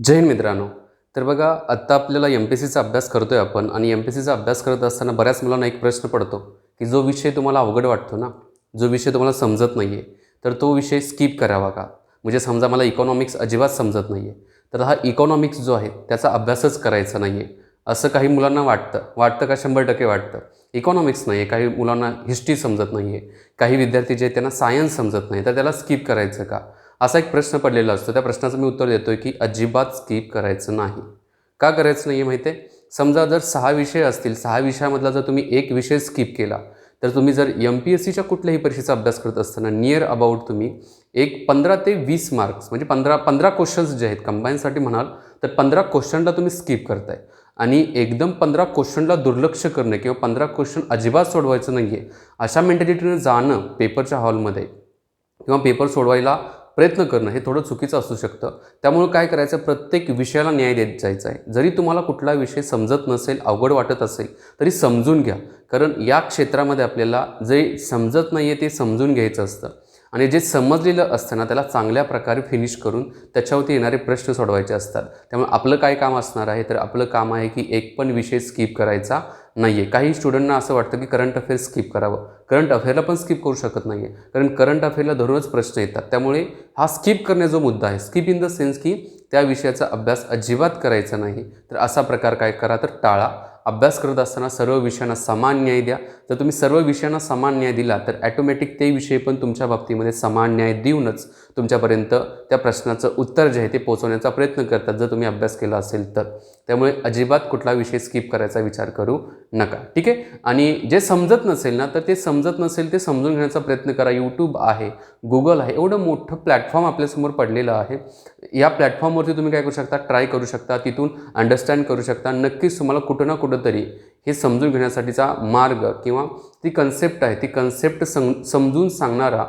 जय हिंद मित्रांनो. तर बघा, आत्ता आपल्याला एमपीएससीचा अभ्यास करतोय आपण आणि एमपीएससीचा अभ्यास करत असताना बऱ्याच मुलांना एक प्रश्न पडतो की जो विषय तुम्हाला अवघड वाटतो ना, जो विषय तुम्हाला समजत नाही आहे, तर तो विषय स्किप करावा का? म्हणजे समजा मला इकॉनॉमिक्स अजिबात समजत नाही आहे, तर हा इकॉनॉमिक्स जो आहे त्याचा अभ्यासच करायचा नाही आहे, असं काही मुलांना वाटतं का? 100% वाटतं. इकॉनॉमिक्स नाही आहे, काही मुलांना हिस्ट्री समजत नाही आहे, काही विद्यार्थी जे आहेत त्यांना सायन्स समजत नाही, तर त्याला स्किप करायचं का? असा एक प्रश्न पडलेला असतो. त्या प्रश्नाचं मी उत्तर देतो आहे की अजिबात स्किप करायचं नाही. का करायचं नाही आहे माहिती आहे? समजा जर 6 विषय असतील, 6 विषयामधला जर तुम्ही एक विषय स्किप केला, तर तुम्ही जर एमपीएससीच्या कुठल्याही परीक्षेचा अभ्यास करत असताना नियर अबाउट तुम्ही एक 15 ते 20 मार्क्स म्हणजे 15 क्वेश्चन्स जे आहेत कंबाईनसाठी म्हणाल, तर 15 क्वेश्चनला तुम्ही स्किप करताय. आणि एकदम 15 क्वेश्चनला दुर्लक्ष करणे किंवा 15 क्वेश्चन अजिबात सोडवायचं नाही आहे, अशा मेंटॅलिटीनं जाणं पेपरच्या हॉलमध्ये किंवा पेपर सोडवायला प्रयत्न करणं हे थोडं चुकीचं असू शकतं. त्यामुळे काय करायचं, प्रत्येक विषयाला न्याय देत जायचा आहे. जरी तुम्हाला कुठला विषय समजत नसेल, अवघड वाटत असेल, तरी समजून घ्या. कारण या क्षेत्रामध्ये आपल्याला जे समजत नाही आहे ते समजून घ्यायचं असतं आणि जे समजलेलं असतं ना त्याला चांगल्या प्रकारे फिनिश करून त्याच्यावरती येणारे प्रश्न सोडवायचे असतात. त्यामुळे आपलं काय काम असणार आहे, तर आपलं काम आहे की एक पण विषय स्किप करायचा नाही आहे. काही स्टुडंटना असं वाटतं की करंट अफेअर्स स्किप करावं. करंट अफेअरला पण स्किप करू शकत नाही आहे, कारण करंट अफेअरला धरूनच प्रश्न येतात. त्यामुळे हा स्किप करणे जो मुद्दा आहे, स्किप इन द सेन्स की त्या विषयाचा अभ्यास अजिबात करायचा नाही, तर असा प्रकार काय करा तर टाळा. अभ्यास करत असताना सर्व विषयांना समान न्याय द्या. जर तुम्ही सर्व विषयांना समान न्याय दिला तर ॲटोमॅटिक ते विषय पण तुमच्या बाबतीमध्ये समान न्याय देऊनच तुमच्यापर्यंत त्या प्रश्नाचं उत्तर जे आहे ते पोहोचवण्याचा प्रयत्न करतात, जर तुम्ही अभ्यास केला असेल तर. त्यामुळे अजिबात कुठला विषय स्किप करायचा विचार करू नका, ठीक आहे. आणि जे समजत नसेल ना, तर ते समजत नसेल ते समजून घेण्याचा प्रयत्न करा. यूट्यूब आहे, गुगल आहे, एवढं मोठं प्लॅटफॉर्म आपल्यासमोर पडलेलं आहे. या प्लॅटफॉर्मवरती तुम्ही काय करू शकता, ट्राय करू शकता, तिथून अंडरस्टँड करू शकता. नक्कीच तुम्हाला कुठं ना कुठंतरी हे समजून घेण्यासाठीचा मार्ग किंवा ती कन्सेप्ट आहे, ती कन्सेप्ट समजून सांगणारा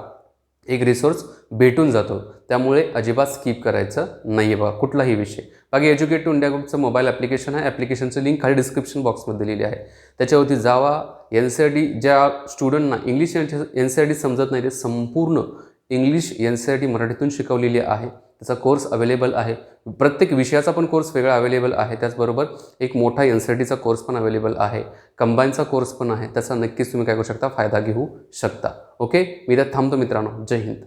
एक रिसोर्स भेटून जातो. त्यामुळे अजिबात स्किप करायचं नाही आहे बघा कुठलाही विषय. बाकी एज्युकेट टू इंडिया ग्रुपचं मोबाईल ॲप्लिकेशन आहे. ॲप्लिकेशनचं लिंक खाली डिस्क्रिप्शन बॉक्समध्ये दिलेली आहे. त्याच्यावरती जावा. NCERT ज्या स्टुडंटना इंग्लिश NCERT समजत नाही, ते संपूर्ण इंग्लिश NCERT मराठीतून शिकवलेली आहे. त्याचा कोर्स अवेलेबल आहे. प्रत्येक विषयाचा पण कोर्स वेगळा अवेलेबल आहे. त्याचबरोबर एक मोठा NCERTचा कोर्स पण अवेलेबल आहे. कंबाईनचा कोर्स पण आहे. त्याचा नक्कीच तुम्ही काय करू शकता, फायदा घेऊ शकता. ओके, मी त्यात थांबतो मित्रांनो. जय हिंद.